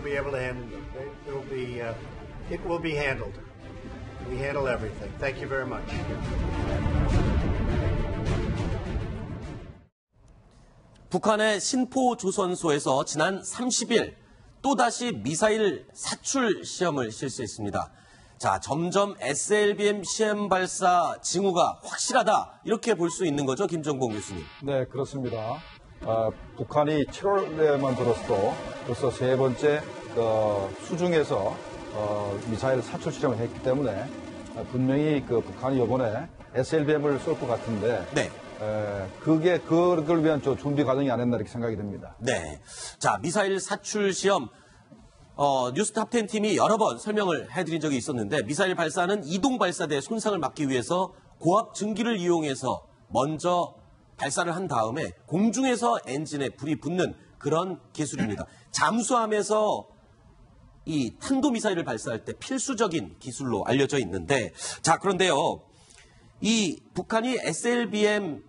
be able to handle them. It will be handled. We handle everything. Thank you very much. 북한의 신포조선소에서 지난 30일 또다시 미사일 사출 시험을 실시했습니다. 자, 점점 SLBM 시험 발사 징후가 확실하다 이렇게 볼 수 있는 거죠, 김정봉 교수님. 네, 그렇습니다. 북한이 7월에만 들어서도 벌써 세 번째 수중에서 미사일 사출 실험을 했기 때문에 분명히 북한이 이번에 SLBM을 쏠 것 같은데 네. 그걸 위한 준비 과정이 아니었나 이렇게 생각이 듭니다. 네. 자, 미사일 사출 시험 뉴스탑10 팀이 여러 번 설명을 해드린 적이 있었는데 미사일 발사는 이동 발사대의 손상을 막기 위해서 고압 증기를 이용해서 먼저 발사를 한 다음에 공중에서 엔진에 불이 붙는 그런 기술입니다. 잠수함에서 이 탄도미사일을 발사할 때 필수적인 기술로 알려져 있는데 자, 그런데요. 이 북한이 SLBM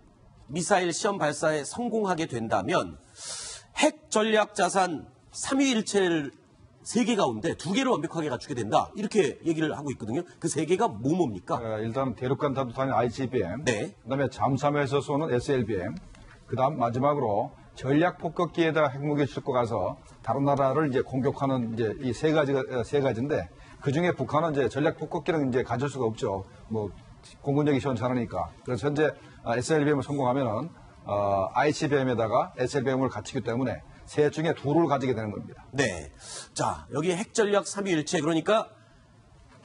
미사일 시험 발사에 성공하게 된다면 핵 전략 자산 3위 일체를 3개 가운데 2개를 완벽하게 갖추게 된다. 이렇게 얘기를 하고 있거든요. 그 3개가 뭡니까? 일단 대륙간 탄도탄 ICBM, 네. 그다음에 잠수함에서 쏘는 SLBM, 그다음 마지막으로 전략 폭격기에다 핵무기를 싣고 가서 다른 나라를 이제 공격하는 이제 이 세 가지인데 그 중에 북한은 이제 전략 폭격기는 이제 가질 수가 없죠. 뭐 공군력이 시원치 않으니까. 그래서 현재 SLBM을 성공하면은 ICBM에다가 SLBM을 갖추기 때문에 셋 중에 2를 가지게 되는 겁니다. 네. 자, 여기 핵전략 3위일체 그러니까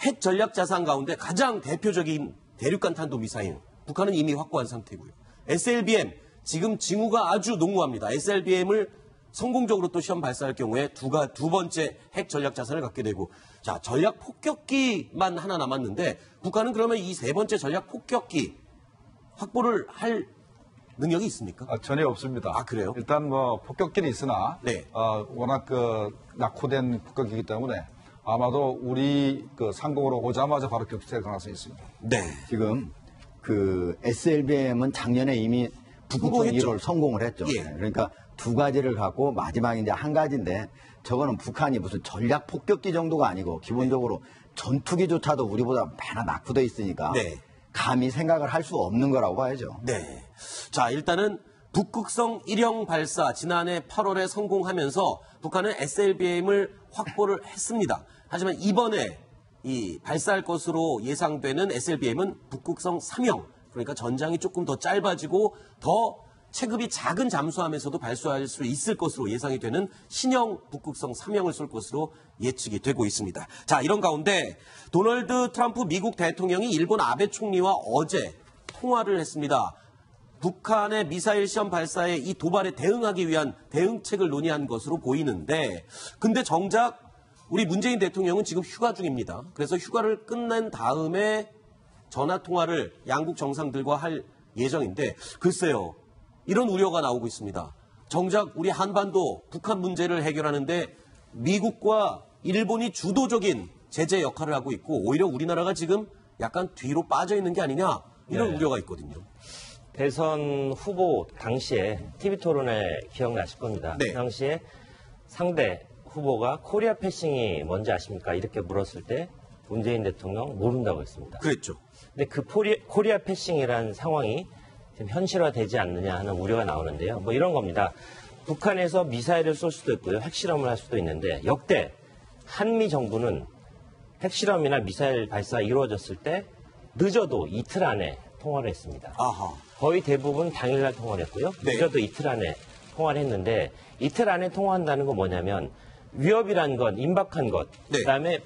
핵전략 자산 가운데 가장 대표적인 대륙간 탄도미사일 북한은 이미 확보한 상태고요. SLBM 지금 징후가 아주 농후합니다. SLBM을 성공적으로 또 시험 발사할 경우에 두 번째 핵 전략 자산을 갖게 되고 자, 전략 폭격기만 하나 남았는데 북한은 그러면 이 세 번째 전략 폭격기 확보를 할 능력이 있습니까? 전혀 없습니다. 아, 그래요? 일단 뭐 폭격기는 있으나 네. 워낙 낙후된 폭격기이기 때문에 아마도 우리 상공으로 오자마자 바로 격추될 가능성이 있습니다. 네. 지금 SLBM은 작년에 이미 북극성 1호를 성공을 했죠. 예. 그러니까 2가지를 갖고 마지막에 이제 1가지인데 저거는 북한이 무슨 전략 폭격기 정도가 아니고 기본적으로 전투기조차도 우리보다 많이 낙후돼 있으니까 네. 감히 생각을 할 수 없는 거라고 봐야죠. 네. 자, 일단은 북극성 1형 발사 지난해 8월에 성공하면서 북한은 SLBM을 확보를 했습니다. 하지만 이번에 이 발사할 것으로 예상되는 SLBM은 북극성 3형, 그러니까 전장이 조금 더 짧아지고 더 체급이 작은 잠수함에서도 발사할 수 있을 것으로 예상이 되는 신형 북극성 3형을 쏠 것으로 예측이 되고 있습니다. 자, 이런 가운데 도널드 트럼프 미국 대통령이 일본 아베 총리와 어제 통화를 했습니다. 북한의 미사일 시험 발사에 이 도발에 대응하기 위한 대응책을 논의한 것으로 보이는데 근데 정작 우리 문재인 대통령은 지금 휴가 중입니다. 그래서 휴가를 끝낸 다음에 전화통화를 양국 정상들과 할 예정인데 글쎄요. 이런 우려가 나오고 있습니다. 정작 우리 한반도 북한 문제를 해결하는데 미국과 일본이 주도적인 제재 역할을 하고 있고 오히려 우리나라가 지금 약간 뒤로 빠져 있는 게 아니냐 이런 우려가 있거든요. 대선 후보 당시에 TV 토론회 기억나실 겁니다. 네. 그 당시에 상대 후보가 코리아 패싱이 뭔지 아십니까? 이렇게 물었을 때 문재인 대통령 모른다고 했습니다. 그랬죠. 근데 그 코리아 패싱이라는 상황이 지금 현실화되지 않느냐 하는 우려가 나오는데요. 뭐 이런 겁니다. 북한에서 미사일을 쏠 수도 있고요. 핵실험을 할 수도 있는데 역대 한미 정부는 핵실험이나 미사일 발사가 이루어졌을 때 늦어도 이틀 안에 통화를 했습니다. 아하. 거의 대부분 당일날 통화를 했고요. 네. 늦어도 이틀 안에 통화를 했는데 이틀 안에 통화한다는 건 뭐냐면 위협이란 것, 임박한 것, 네. 그다음에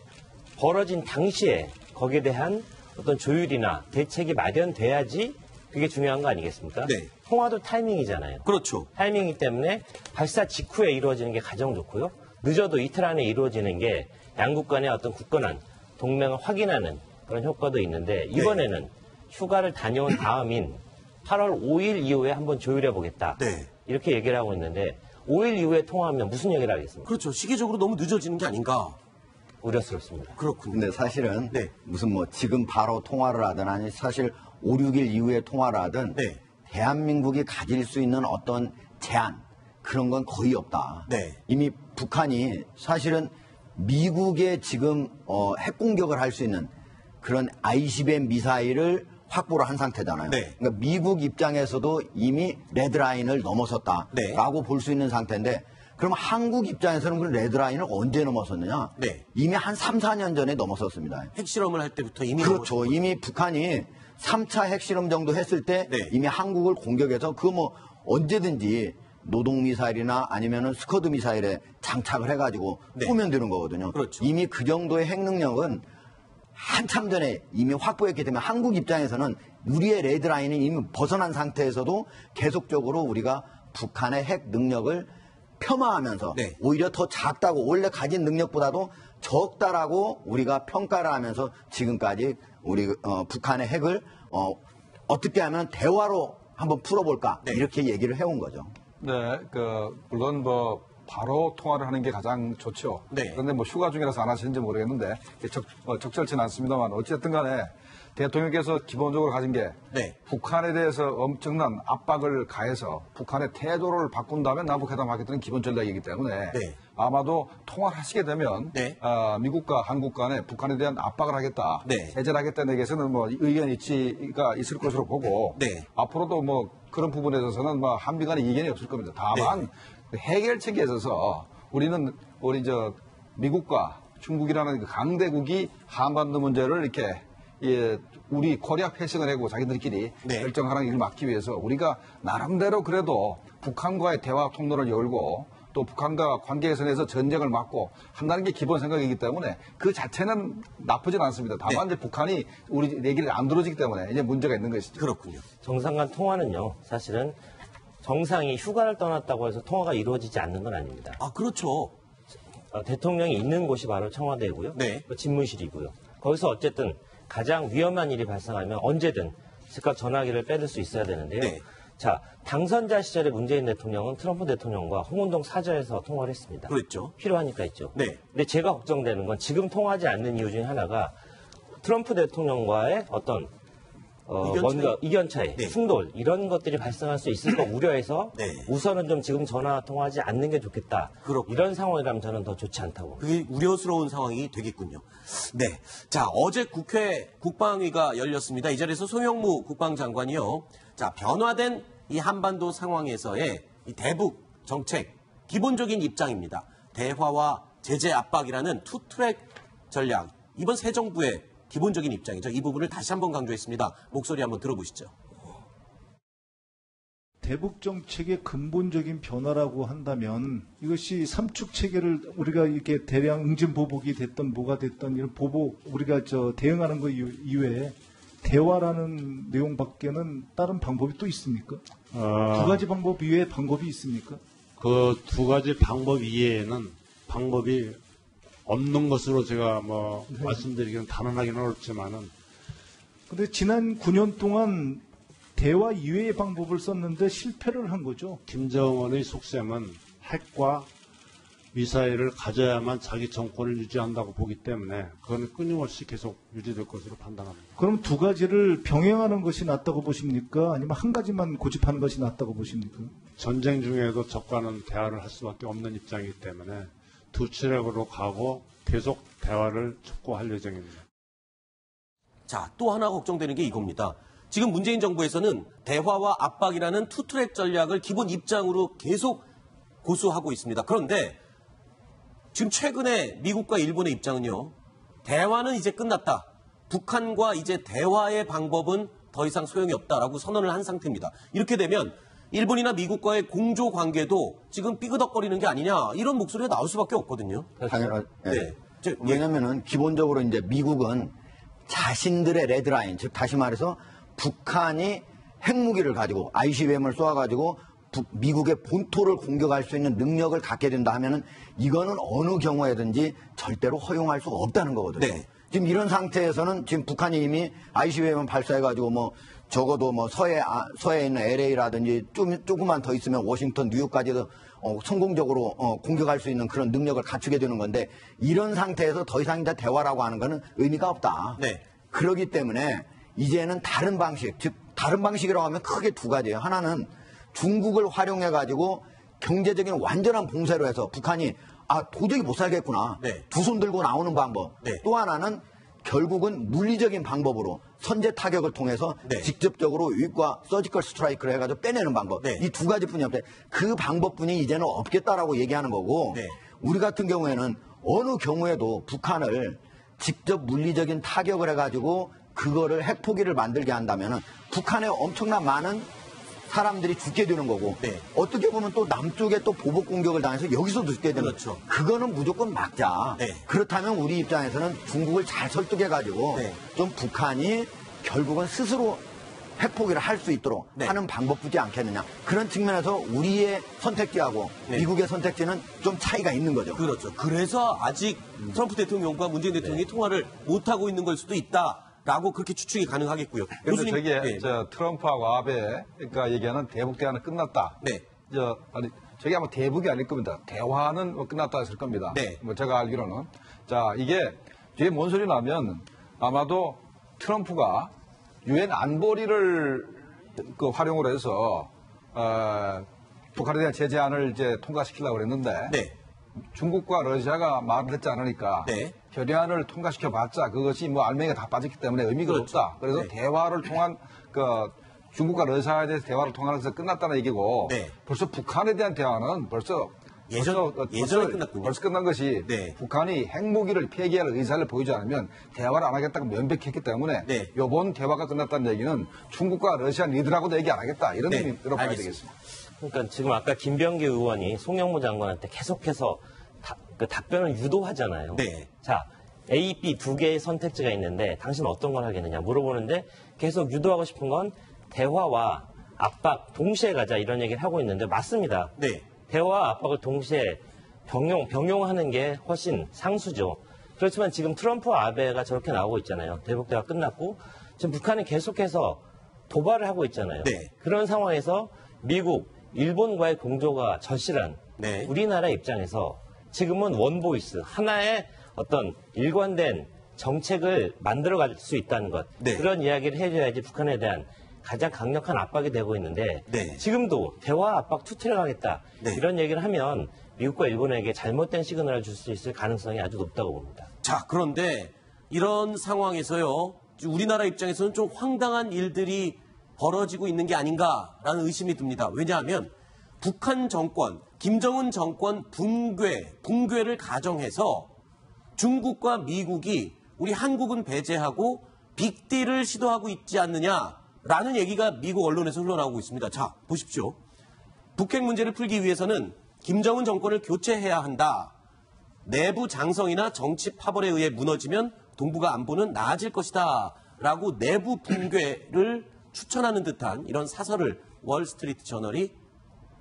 벌어진 당시에 거기에 대한 어떤 조율이나 대책이 마련돼야지 그게 중요한 거 아니겠습니까? 네. 통화도 타이밍이잖아요. 그렇죠. 타이밍이기 때문에 발사 직후에 이루어지는 게 가장 좋고요. 늦어도 이틀 안에 이루어지는 게 양국 간의 어떤 굳건한 동맹을 확인하는 그런 효과도 있는데 이번에는 휴가를 다녀온 다음인 8월 5일 이후에 한번 조율해 보겠다. 네. 이렇게 얘기를 하고 있는데 5일 이후에 통화하면 무슨 얘기를 하겠습니까? 그렇죠. 시기적으로 너무 늦어지는 게 아닌가. 우려스럽습니다. 그렇군요. 근데 사실은 네. 무슨 뭐 지금 바로 통화를 하든 아니 사실 5, 6일 이후에 통화를 하든 네. 대한민국이 가질 수 있는 어떤 제한 그런 건 거의 없다. 네. 이미 북한이 사실은 미국의 지금 핵 공격을 할 수 있는 그런 ICBM 미사일을 확보를 한 상태잖아요. 네. 그러니까 미국 입장에서도 이미 레드라인을 넘어섰다라고 네. 볼 수 있는 상태인데 그럼 한국 입장에서는 그 레드라인을 언제 넘어섰느냐? 네. 이미 한 3, 4년 전에 넘어섰습니다. 핵실험을 할 때부터 이미 그렇죠. 이미 북한이 3차 핵실험 정도 했을 때 네. 이미 한국을 공격해서 그 뭐 언제든지 노동미사일이나 아니면은 스커드 미사일에 장착을 해가지고 네. 쏘면 되는 거거든요. 그렇죠. 이미 그 정도의 핵 능력은 한참 전에 이미 확보했기 때문에 한국 입장에서는 우리의 레드라인이 이미 벗어난 상태에서도 계속적으로 우리가 북한의 핵 능력을 폄하하면서 네. 오히려 더 작다고 원래 가진 능력보다도 적다라고 우리가 평가를 하면서 지금까지 우리 북한의 핵을 어떻게 하면 대화로 한번 풀어볼까 네. 이렇게 얘기를 해온 거죠. 네, 물론 바로 통화를 하는 게 가장 좋죠. 네. 그런데 휴가 중이라서 안 하시는지 모르겠는데 적절치는 않습니다만 어쨌든 간에 대통령께서 기본적으로 가진 게 네. 북한에 대해서 엄청난 압박을 가해서 북한의 태도를 바꾼다면 남북회담 하겠다는 기본 전략이기 때문에 네. 아마도 통화를 하시게 되면 네. 미국과 한국 간에 북한에 대한 압박을 하겠다, 네. 제재를 하겠다는 얘기에서는 의견 일치가 있을 것으로 보고 네. 앞으로도 그런 부분에 있어서는 한미 간에 이견이 없을 겁니다. 다만 해결 측에 있어서 우리는 미국과 중국이라는 그 강대국이 한반도 문제를 이렇게 우리 코리아 패싱을 하고 자기들끼리 네. 결정하는 일을 막기 위해서 우리가 나름대로 그래도 북한과의 대화 통로를 열고 또 북한과 관계 개선에서 전쟁을 막고 한다는 게 기본 생각이기 때문에 그 자체는 나쁘진 않습니다. 다만 이제 북한이 우리 얘기를 안 들어주기 때문에 이제 문제가 있는 것이죠. 그렇군요. 정상 간 통화는요, 사실은 정상이 휴가를 떠났다고 해서 통화가 이루어지지 않는 건 아닙니다. 아, 그렇죠. 대통령이 있는 곳이 바로 청와대고요. 네. 집무실이고요. 거기서 어쨌든 가장 위험한 일이 발생하면 언제든 즉각 전화기를 빼들 수 있어야 되는데요. 네. 자, 당선자 시절에 문재인 대통령은 트럼프 대통령과 홍은동 사저에서 통화를 했습니다. 그랬죠. 필요하니까 있죠. 네. 근데 제가 걱정되는 건 지금 통화하지 않는 이유 중에 하나가 트럼프 대통령과의 어떤 뭔가 이견 차이, 네. 충돌 이런 것들이 발생할 수 있을 거 우려해서 네. 우선은 좀 지금 전화 통화하지 않는 게 좋겠다. 그렇군요. 이런 상황이라면 저는 더 좋지 않다고. 그게 우려스러운 상황이 되겠군요. 네. 자, 어제 국회 국방위가 열렸습니다. 이 자리에서 송영무 국방장관이요. 자, 변화된 이 한반도 상황에서의 이 대북 정책 기본적인 입장입니다. 대화와 제재 압박이라는 투트랙 전략. 이번 새 정부의 기본적인 입장이죠. 이 부분을 다시 한번 강조했습니다. 목소리 한번 들어보시죠. 대북 정책의 근본적인 변화라고 한다면 이것이 삼축 체계를 우리가 이렇게 대량 응징 보복이 됐던 뭐가 됐던 이런 보복 우리가 대응하는 것 이외에 대화라는 내용밖에는 다른 방법이 또 있습니까? 두 가지 방법 이외에 방법이 있습니까? 그 두 가지 방법 이외에는 방법이 없는 것으로 제가 말씀드리기는 단언하기는 어렵지만은. 근데 지난 9년 동안 대화 이외의 방법을 썼는데 실패를 한 거죠. 김정은의 속셈은 핵과 미사일을 가져야만 자기 정권을 유지한다고 보기 때문에 그건 끊임없이 계속 유지될 것으로 판단합니다. 그럼 두 가지를 병행하는 것이 낫다고 보십니까? 아니면 한 가지만 고집하는 것이 낫다고 보십니까? 전쟁 중에도 적과는 대화를 할 수밖에 없는 입장이기 때문에 두 트랙으로 가고 계속 대화를 촉구할 예정입니다. 자, 또 하나 걱정되는 게 이겁니다. 지금 문재인 정부에서는 대화와 압박이라는 투트랙 전략을 기본 입장으로 계속 고수하고 있습니다. 그런데 지금 최근에 미국과 일본의 입장은요. 대화는 이제 끝났다. 북한과 이제 대화의 방법은 더 이상 소용이 없다라고 선언을 한 상태입니다. 이렇게 되면 일본이나 미국과의 공조 관계도 지금 삐그덕거리는 게 아니냐 이런 목소리가 나올 수밖에 없거든요. 당연하죠. 네. 왜냐면은 기본적으로 이제 미국은 자신들의 레드라인, 즉 다시 말해서 북한이 핵무기를 가지고 ICBM을 쏘아가지고 미국의 본토를 공격할 수 있는 능력을 갖게 된다 하면은 이거는 어느 경우에든지 절대로 허용할 수가 없다는 거거든요. 네. 지금 이런 상태에서는 지금 북한이 이미 ICBM 발사해가지고 적어도 서해에 있는 LA라든지 조금만 더 있으면 워싱턴, 뉴욕까지도 성공적으로 공격할 수 있는 그런 능력을 갖추게 되는 건데 이런 상태에서 더 이상 이제 대화라고 하는 거는 의미가 없다. 네. 그렇기 때문에 이제는 다른 방식, 즉 다른 방식이라고 하면 크게 두 가지예요. 하나는 중국을 활용해가지고 경제적인 완전한 봉쇄로 해서 북한이 도저히 못 살겠구나. 네. 두 손 들고 나오는 방법. 네. 또 하나는 결국은 물리적인 방법으로 선제 타격을 통해서 네. 직접적으로 유익과 서지컬 스트라이크를 해가지고 빼내는 방법. 네. 이 두 가지뿐이 없대. 그 방법뿐이 이제는 없겠다라고 얘기하는 거고 네. 우리 같은 경우에는 어느 경우에도 북한을 직접 물리적인 타격을 해가지고 그거를 핵포기를 만들게 한다면은 북한에 엄청난 많은 사람들이 죽게 되는 거고 네. 어떻게 보면 또 남쪽에 또 보복 공격을 당해서 여기서도 죽게 되는 그렇죠. 그거는 무조건 막자. 네. 그렇다면 우리 입장에서는 중국을 잘 설득해가지고 네. 좀 북한이 결국은 스스로 핵포기를 할 수 있도록 네. 하는 방법이지 않겠느냐. 그런 측면에서 우리의 선택지하고 네. 미국의 선택지는 좀 차이가 있는 거죠. 그렇죠. 그래서 아직 트럼프 대통령과 문재인 대통령이 통화를 못하고 있는 걸 수도 있다라고 그렇게 추측이 가능하겠고요. 그런데 교수님, 저게 네. 트럼프하고 아베가 얘기하는 대북 대화는 끝났다. 네. 저게 아마 대북이 아닐 겁니다. 대화는 뭐 끝났다 했을 겁니다. 네. 뭐 제가 알기로는. 자, 이게 뒤에 뭔 소리 나면 아마도 트럼프가 유엔 안보리를 활용을 해서 북한에 대한 제재안을 이제 통과시키려고 그랬는데 네. 중국과 러시아가 말을 했지 않으니까 네. 결의안을 통과시켜봤자 그것이 뭐 알맹이가 다 빠졌기 때문에 의미가 그렇죠. 없다. 그래서 네. 대화를 통한 중국과 러시아에 대해서 대화를 통하면서 끝났다는 얘기고 네. 벌써 북한에 대한 대화는 예전에 끝났군요. 벌써 끝난 것이 네. 북한이 핵무기를 폐기할 의사를 보이지 않으면 대화를 안 하겠다고 명백했기 때문에 네. 이번 대화가 끝났다는 얘기는 중국과 러시아 니들하고도 얘기 안 하겠다 이런 네. 의미로 봐야 알겠습니다. 되겠습니다. 그러니까 지금 아까 김병기 의원이 송영무 장관한테 계속해서 그 답변을 유도하잖아요. 네. 자, A, B 두 개의 선택지가 있는데 당신 어떤 걸 하겠느냐 물어보는데 계속 유도하고 싶은 건 대화와 압박 동시에 가자 이런 얘기를 하고 있는데 맞습니다. 네. 대화와 압박을 동시에 병용하는 게 훨씬 상수죠. 그렇지만 지금 트럼프와 아베가 저렇게 나오고 있잖아요. 대북 대화 끝났고 지금 북한이 계속해서 도발을 하고 있잖아요. 네. 그런 상황에서 미국, 일본과의 공조가 절실한 네. 우리나라 입장에서 지금은 원보이스 하나의 어떤 일관된 정책을 만들어갈 수 있다는 것 네. 그런 이야기를 해줘야지 북한에 대한 가장 강력한 압박이 되고 있는데 네. 지금도 대화 압박 투트를 하겠다 네. 이런 얘기를 하면 미국과 일본에게 잘못된 시그널을 줄 수 있을 가능성이 아주 높다고 봅니다. 자, 그런데 이런 상황에서요, 우리나라 입장에서는 좀 황당한 일들이 벌어지고 있는 게 아닌가라는 의심이 듭니다. 왜냐하면 북한 정권, 김정은 정권 붕괴를 가정해서 중국과 미국이 우리 한국은 배제하고 빅딜을 시도하고 있지 않느냐라는 얘기가 미국 언론에서 흘러나오고 있습니다. 자, 보십시오. 북핵 문제를 풀기 위해서는 김정은 정권을 교체해야 한다. 내부 장성이나 정치 파벌에 의해 무너지면 동북아 안보는 나아질 것이다. 라고 내부 붕괴를 추천하는 듯한 이런 사설을 월스트리트 저널이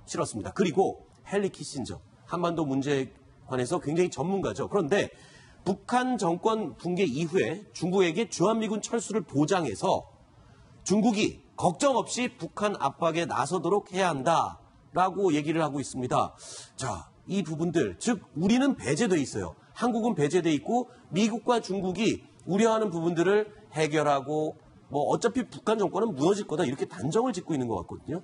실었습니다. 그리고 헨리 키신저, 한반도 문제에 관해서 굉장히 전문가죠. 그런데 북한 정권 붕괴 이후에 중국에게 주한미군 철수를 보장해서 중국이 걱정 없이 북한 압박에 나서도록 해야 한다라고 얘기를 하고 있습니다. 자, 이 부분들, 즉 우리는 배제돼 있어요. 한국은 배제돼 있고 미국과 중국이 우려하는 부분들을 해결하고 뭐 어차피 북한 정권은 무너질 거다 이렇게 단정을 짓고 있는 것 같거든요.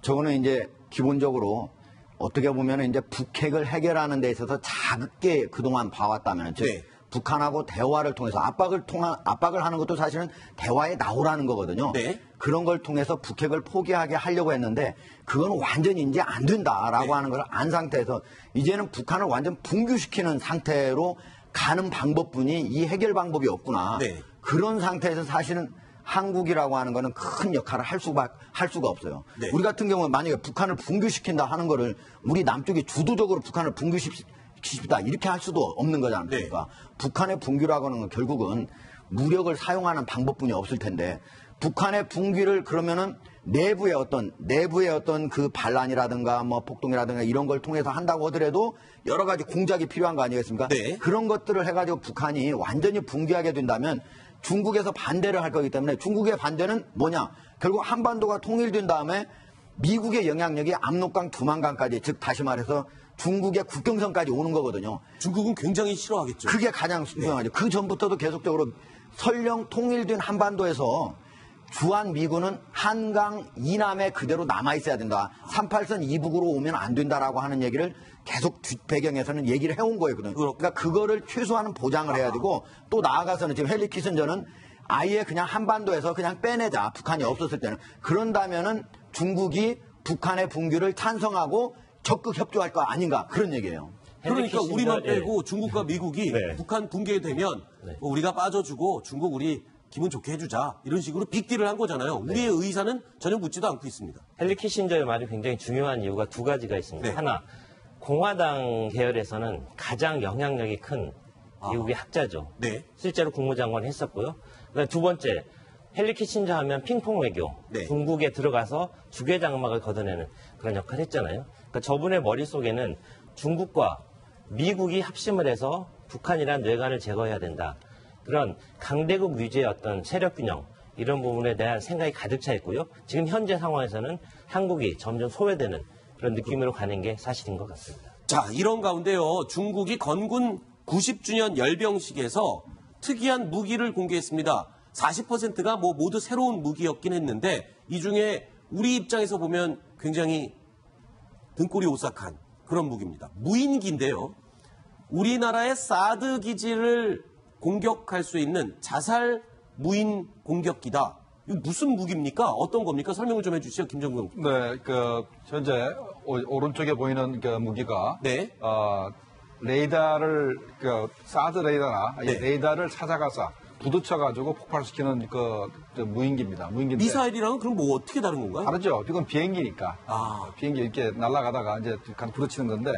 저거는 이제 기본적으로 어떻게 보면 이제 북핵을 해결하는 데 있어서 작게 그동안 봐왔다면, 즉 네. 북한하고 대화를 통해서 압박을 하는 것도 사실은 대화에 나오라는 거거든요. 네. 그런 걸 통해서 북핵을 포기하게 하려고 했는데 그건 완전히 이제 안 된다라고 네. 하는 걸 안 상태에서 이제는 북한을 완전 붕괴시키는 상태로 가는 방법뿐이 이 해결 방법이 없구나. 네. 그런 상태에서 사실은 한국이라고 하는 거는 큰 역할을 할 수가 없어요. 네. 우리 같은 경우는 만약에 북한을 붕괴시킨다 하는 거를 우리 남쪽이 주도적으로 북한을 붕괴시키다 이렇게 할 수도 없는 거지 않습니까? 네. 북한의 붕괴라고 하는 건 결국은 무력을 사용하는 방법뿐이 없을 텐데 북한의 붕괴를 그러면은 내부의 어떤 그 반란이라든가 뭐 폭동이라든가 이런 걸 통해서 한다고 하더라도 여러 가지 공작이 필요한 거 아니겠습니까? 네. 그런 것들을 해가지고 북한이 완전히 붕괴하게 된다면 중국에서 반대를 할 거기 때문에 중국의 반대는 뭐냐? 결국 한반도가 통일된 다음에 미국의 영향력이 압록강, 두만강까지, 즉 다시 말해서 중국의 국경선까지 오는 거거든요. 중국은 굉장히 싫어하겠죠. 그게 가장 중요하죠. 그 전부터도 계속적으로 설령 통일된 한반도에서 주한 미군은 한강 이남에 그대로 남아 있어야 된다. 38선 이북으로 오면 안 된다라고 하는 얘기를 계속 뒷배경에서는 얘기를 해온 거거든요. 그러니까 그거를 최소한은 보장을 해야 되고 또 나아가서는 지금 헨리 키신저는 아예 그냥 한반도에서 그냥 빼내자. 북한이 없었을 때는. 그런다면은 중국이 북한의 붕괴를 찬성하고 적극 협조할 거 아닌가 그런 얘기예요. 그러니까 우리만 빼고 중국과 미국이 네. 북한 붕괴되면 뭐 우리가 빠져주고 중국 우리 기분 좋게 해주자 이런 식으로 빅딜을 한 거잖아요. 우리의 의사는 전혀 묻지도 않고 있습니다. 헨리 키신저의 말이 굉장히 중요한 이유가 두 가지가 있습니다. 네. 하나, 공화당 계열에서는 가장 영향력이 큰 미국의 학자죠. 네. 실제로 국무장관 했었고요. 그다음에 두 번째, 헨리 키신저 하면 핑퐁 외교. 네. 중국에 들어가서 주계장막을 걷어내는 그런 역할을 했잖아요. 그러니까 저분의 머릿속에는 중국과 미국이 합심을 해서 북한이란 뇌관을 제거해야 된다. 그런 강대국 유지의 어떤 세력 균형 이런 부분에 대한 생각이 가득 차 있고요. 지금 현재 상황에서는 한국이 점점 소외되는 그런 느낌으로 가는 게 사실인 것 같습니다. 자, 이런 가운데요. 중국이 건군 90주년 열병식에서 특이한 무기를 공개했습니다. 40%가 뭐 모두 새로운 무기였긴 했는데 이 중에 우리 입장에서 보면 굉장히 등골이 오싹한 그런 무기입니다. 무인기인데요. 우리나라의 사드 기지를 공격할 수 있는 자살 무인 공격기다. 이거 무슨 무기입니까? 어떤 겁니까? 설명을 좀 해주시죠, 김정근. 네, 현재 오른쪽에 보이는 그 무기가 네. 레이더를 사드 레이더나 네. 레이더를 찾아가서 부딪혀가지고 폭발시키는 그 무인기입니다. 무인기인데 미사일이랑은 그럼 뭐 어떻게 다른 건가요? 다르죠. 이건 비행기니까. 비행기 이렇게 날아가다가 이제 부딪히는 건데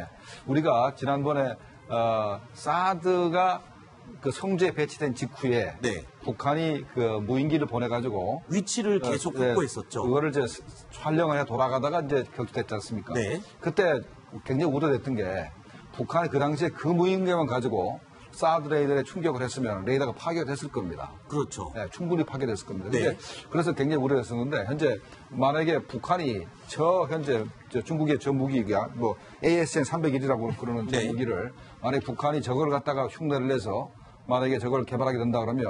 우리가 지난번에 사드가 그 성주에 배치된 직후에 네. 북한이 그 무인기를 보내가지고 위치를 계속 확보했었죠. 그거를 이제 촬영을 해 돌아가다가 이제 격추됐지 않습니까? 네. 그때 굉장히 우려됐던 게 북한이 그 당시에 그 무인기만 가지고 사드 레이더에 충격을 했으면 레이더가 파괴됐을 겁니다. 그렇죠. 네, 충분히 파괴됐을 겁니다. 네. 근데 그래서 굉장히 우려했었는데 현재 만약에 북한이 현재 중국의 저 무기가 뭐 ASN 301이라고 그러는 저 네. 무기를 만약에 북한이 저걸 갖다가 흉내를 내서 만약에 저걸 개발하게 된다 그러면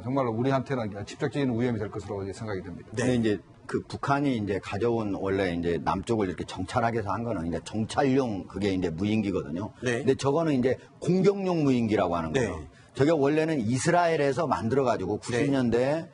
정말 우리한테는 직접적인 위험이 될 것으로 생각이 됩니다. 근데 이제 그 북한이 이제 가져온 원래 이제 남쪽을 이렇게 정찰하기 위해서 한 거는 이제 정찰용 그게 이제 무인기거든요. 네. 근데 저거는 이제 공격용 무인기라고 하는 거예요. 네. 저게 원래는 이스라엘에서 만들어가지고 90년대에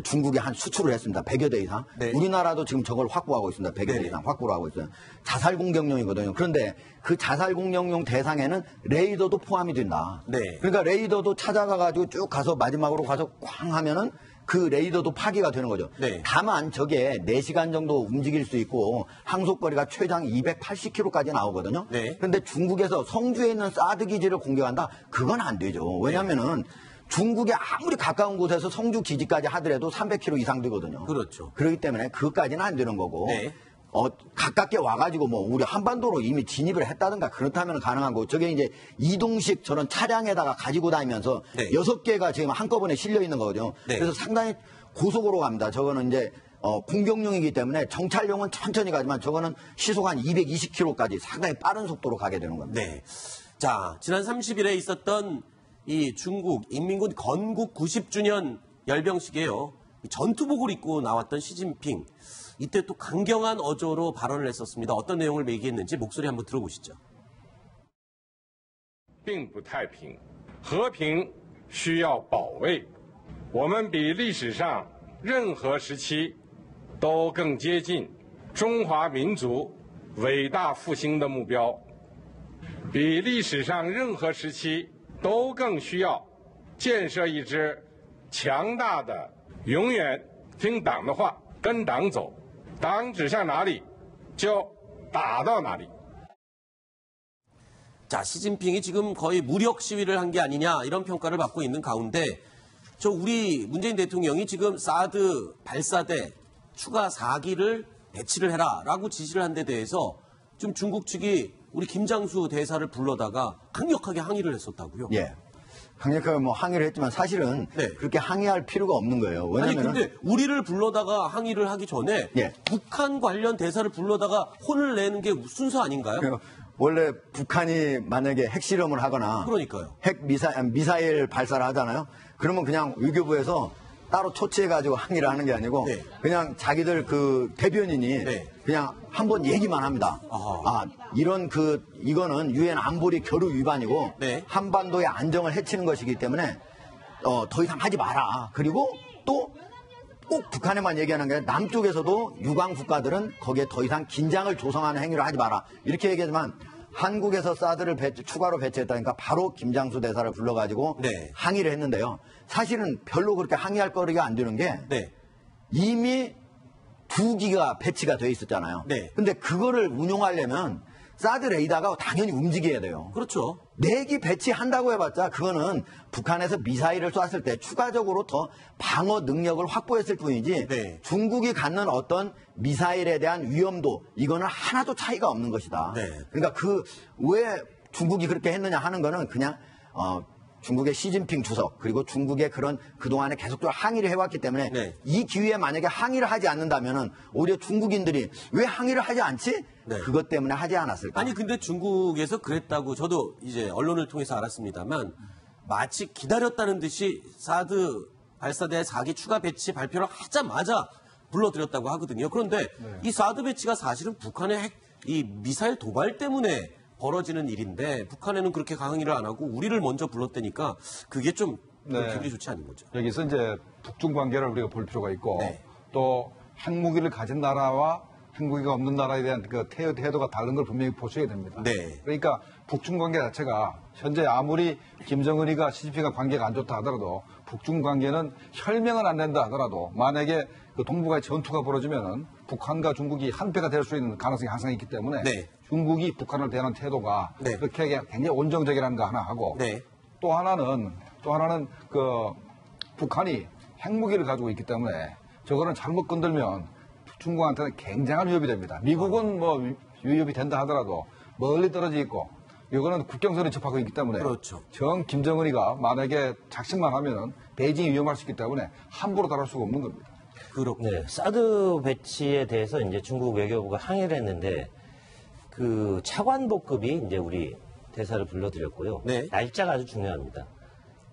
중국에 한 수출을 했습니다. 100여 대 이상. 네. 우리나라도 지금 저걸 확보하고 있습니다. 100여 대 네. 이상 확보를 하고 있어요. 자살 공격용이거든요. 그런데 그 자살 공격용 대상에는 레이더도 포함이 된다. 네. 그러니까 레이더도 찾아가가지고 쭉 가서 마지막으로 가서 쾅 하면은 그 레이더도 파괴가 되는 거죠. 네. 다만 저게 4시간 정도 움직일 수 있고 항속거리가 최장 280km까지 나오거든요. 네. 그런데 중국에서 성주에 있는 사드 기지를 공격한다? 그건 안 되죠. 왜냐하면은 중국에 아무리 가까운 곳에서 성주 기지까지 하더라도 300km 이상 되거든요. 그렇죠. 그렇기 때문에 그것까지는 안 되는 거고 네. 가깝게 와가지고 뭐 우리 한반도로 이미 진입을 했다든가 그렇다면 가능한 거고 저게 이제 이동식 저런 차량에다가 가지고 다니면서 네. 6개가 지금 한꺼번에 실려 있는 거거든요. 네. 그래서 상당히 고속으로 갑니다. 저거는 이제 공격용이기 때문에 정찰용은 천천히 가지만 저거는 시속 한 220km까지 상당히 빠른 속도로 가게 되는 겁니다. 네. 자, 지난 30일에 있었던 이 중국 인민군 건국 90주년 열병식에요. 전투복을 입고 나왔던 시진핑. 이때 또 강경한 어조로 발언을 했었습니다. 어떤 내용을 얘기했는지 목소리 한번 들어보시죠. 并不太平，和平需要保卫。我们比历史上任何时期都更接近中华民族伟大复兴的目标，比历史上任何时期都更需要建设一支强大的、永远听党的话、跟党走，党指向哪里就打到哪里。 자, 시진핑이 지금 거의 무력 시위를 한 게 아니냐 이런 평가를 받고 있는 가운데 저 우리 문재인 대통령이 지금 사드 발사대 추가 4기를 배치를 해라라고 지시를 한 데 대해서 지금 중국 측이 우리 김장수 대사를 불러다가 강력하게 항의를 했었다고요. 예. 강력하게 뭐 항의를 했지만 사실은 네. 그렇게 항의할 필요가 없는 거예요. 아니 왜냐면 근데 우리를 불러다가 항의를 하기 전에 예. 북한 관련 대사를 불러다가 혼을 내는 게 순서 아닌가요? 원래 북한이 만약에 핵실험을 하거나 그러니까요. 핵 미사일 발사를 하잖아요. 그러면 그냥 외교부에서 따로 초치해가지고 항의를 하는 게 아니고 네. 그냥 자기들 그 대변인이 네. 그냥 한번 얘기만 합니다. 아하. 이런 이거는 유엔 안보리 결의 위반이고 네. 한반도의 안정을 해치는 것이기 때문에 더 이상 하지 마라. 그리고 또 꼭 북한에만 얘기하는 게 아니라 남쪽에서도 유관 국가들은 거기에 더 이상 긴장을 조성하는 행위를 하지 마라. 이렇게 얘기하지만 한국에서 사드를 추가로 배치했다니까 바로 김장수 대사를 불러가지고 네. 항의를 했는데요. 사실은 별로 그렇게 항의할 거리가 안 되는 게 네. 이미 2기가 배치가 돼 있었잖아요. 네. 근데 그거를 운용하려면 사드 레이더가 당연히 움직여야 돼요. 그렇죠. 4기 배치한다고 해봤자 그거는 북한에서 미사일을 쐈을 때 추가적으로 더 방어 능력을 확보했을 뿐이지 네. 중국이 갖는 어떤 미사일에 대한 위험도 이거는 하나도 차이가 없는 것이다. 네. 그러니까 왜 중국이 그렇게 했느냐 하는 거는 그냥 중국의 시진핑 주석 그리고 중국의 그동안에 계속적으로 항의를 해왔기 때문에 네. 이 기회에 만약에 항의를 하지 않는다면은 오히려 중국인들이 왜 항의를 하지 않지? 네. 그것 때문에 하지 않았을까? 아니 근데 중국에서 그랬다고 저도 이제 언론을 통해서 알았습니다만 마치 기다렸다는 듯이 사드 발사대 4기 추가 배치 발표를 하자마자 불러들였다고 하거든요. 그런데 이 사드 배치가 사실은 북한의 이 미사일 도발 때문에 벌어지는 일인데 북한에는 그렇게 항의를 안 하고 우리를 먼저 불렀다니까 그게 좀 기분이 좋지 않은 거죠. 여기서 이제 북중 관계를 우리가 볼 필요가 있고 네. 또 핵무기를 가진 나라와 핵무기가 없는 나라에 대한 그 태도가 다른 걸 분명히 보셔야 됩니다. 네. 그러니까 북중 관계 자체가 현재 아무리 김정은이가 시진핑과 관계가 안 좋다 하더라도 북중 관계는 혈맹은 안 된다 하더라도 만약에 그 동북아의 전투가 벌어지면은 북한과 중국이 한패가 될 수 있는 가능성이 항상 있기 때문에 네. 중국이 북한을 대하는 태도가 네. 그렇게 굉장히 온정적이라는 거 하나 하고 네. 또 하나는 그 북한이 핵무기를 가지고 있기 때문에 저거는 잘못 건들면 중국한테는 굉장한 위협이 됩니다. 미국은 뭐 위협이 된다 하더라도 멀리 떨어져 있고 이거는 국경선에 접하고 있기 때문에 그렇죠. 정 김정은이가 만약에 작심만 하면은 베이징이 위험할 수 있기 때문에 함부로 다룰 수가 없는 겁니다. 그렇군요. 네, 사드 배치에 대해서 이제 중국 외교부가 항의를 했는데 그 차관보급이 이제 우리 대사를 불러드렸고요. 네. 날짜가 아주 중요합니다.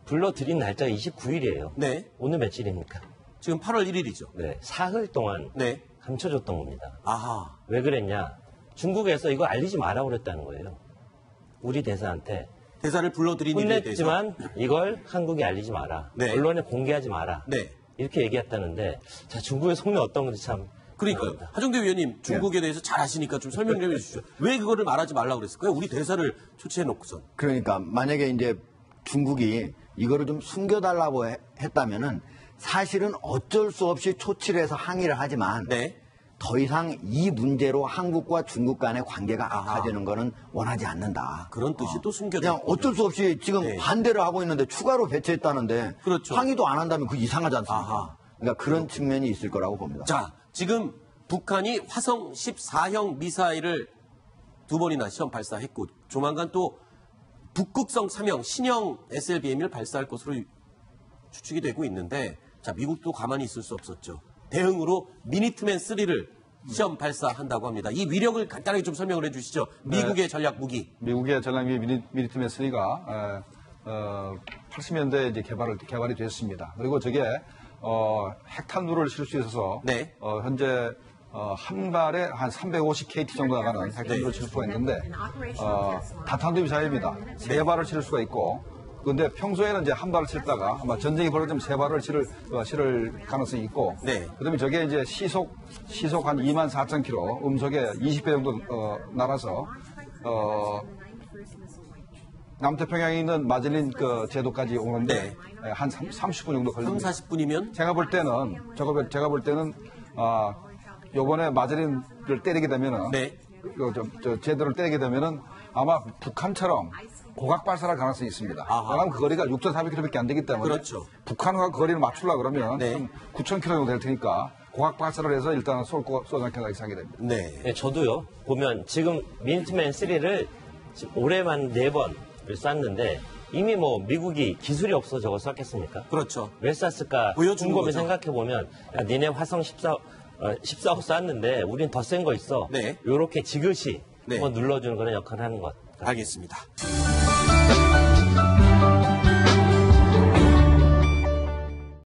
불러드린 날짜가 29일이에요. 네. 오늘 며칠입니까? 지금 8월 1일이죠. 네, 사흘 동안 네. 감춰줬던 겁니다. 아하. 왜 그랬냐? 중국에서 이거 알리지 마라 그랬다는 거예요. 우리 대사한테 대사를 불러들인 일에 대해서. 혼냈지만 이걸 한국에 알리지 마라. 네. 언론에 공개하지 마라. 네. 이렇게 얘기했다는데 자 중국의 속내 어떤 건지 참 그러니까요. 하정대 위원님 중국에 대해서 잘 아시니까 좀 설명 좀 해주시죠. 왜 그거를 말하지 말라고 그랬을까요? 우리 대사를 초치해놓고선. 그러니까 만약에 이제 중국이 이거를 좀 숨겨달라고 했다면은 사실은 어쩔 수 없이 초치를 해서 항의를 하지만 네. 더 이상 이 문제로 한국과 중국 간의 관계가 악화되는 거는 원하지 않는다. 그런 뜻이 또 숨겨져 그냥 있군요. 어쩔 수 없이 지금 네. 반대를 하고 있는데 추가로 배치했다는데 그렇죠. 항의도 안 한다면 그 이상하지 않습니까? 아하. 그러니까 그런 측면이 있을 거라고 봅니다. 자, 지금 북한이 화성 14형 미사일을 2번이나 시험 발사했고 조만간 또 북극성 3형 신형 SLBM을 발사할 것으로 추측이 되고 있는데 자, 미국도 가만히 있을 수 없었죠. 대응으로 미니트맨 3를 시험 발사한다고 합니다. 이 위력을 간단하게 좀 설명을 해주시죠. 미국의 전략 무기. 미국의 전략무기 미니트맨 3가 80년대에 이제 개발이 됐습니다. 그리고 저게 핵탄두를 실을 수 있어서 네. 현재 한 발에 한 350KT 정도 나가는 핵탄두를 칠 수가 있는데 다탄두 미사일입니다. 3발을 칠 수가 있고 그런데 평소에는 이제 한 발을 칠다가 아마 전쟁이 벌어지면 3발을 실을 가능성이 있고 네. 그다음에 저게 이제 시속 한 24,000km 음속에 20배 정도 날아서 남태평양에 있는 마젤린 그 제도까지 오는데 한 30분 정도 걸립니다. 40분이면 제가 볼 때는 요번에 마젤린을 때리게 되면은 네. 저 제도를 때리게 되면은 아마 북한처럼 고각 발사할 가능성이 있습니다. 왜냐하면 그 거리가 6,400km밖에 안 되기 때문에 그렇죠. 북한과 그 거리를 맞추려고 그러면 네. 한 9,000km 정도 될 테니까 고각 발사를 해서 일단은 쏘지 않겠다 생각이 됩니다. 네. 네, 저도요. 보면 지금 미니트맨 3를 올해만 4번을 쐈는데 이미 뭐 미국이 기술이 없어 저거 쐈겠습니까? 그렇죠. 왜 쐈을까? 보여준 곰곰이 거죠. 생각해 보면 야, 니네 화성 14호 쐈는데 우린 더 센 거 있어. 네. 요렇게 지그시 네. 한번 눌러주는 그런 역할을 하는 것 같아요. 알겠습니다.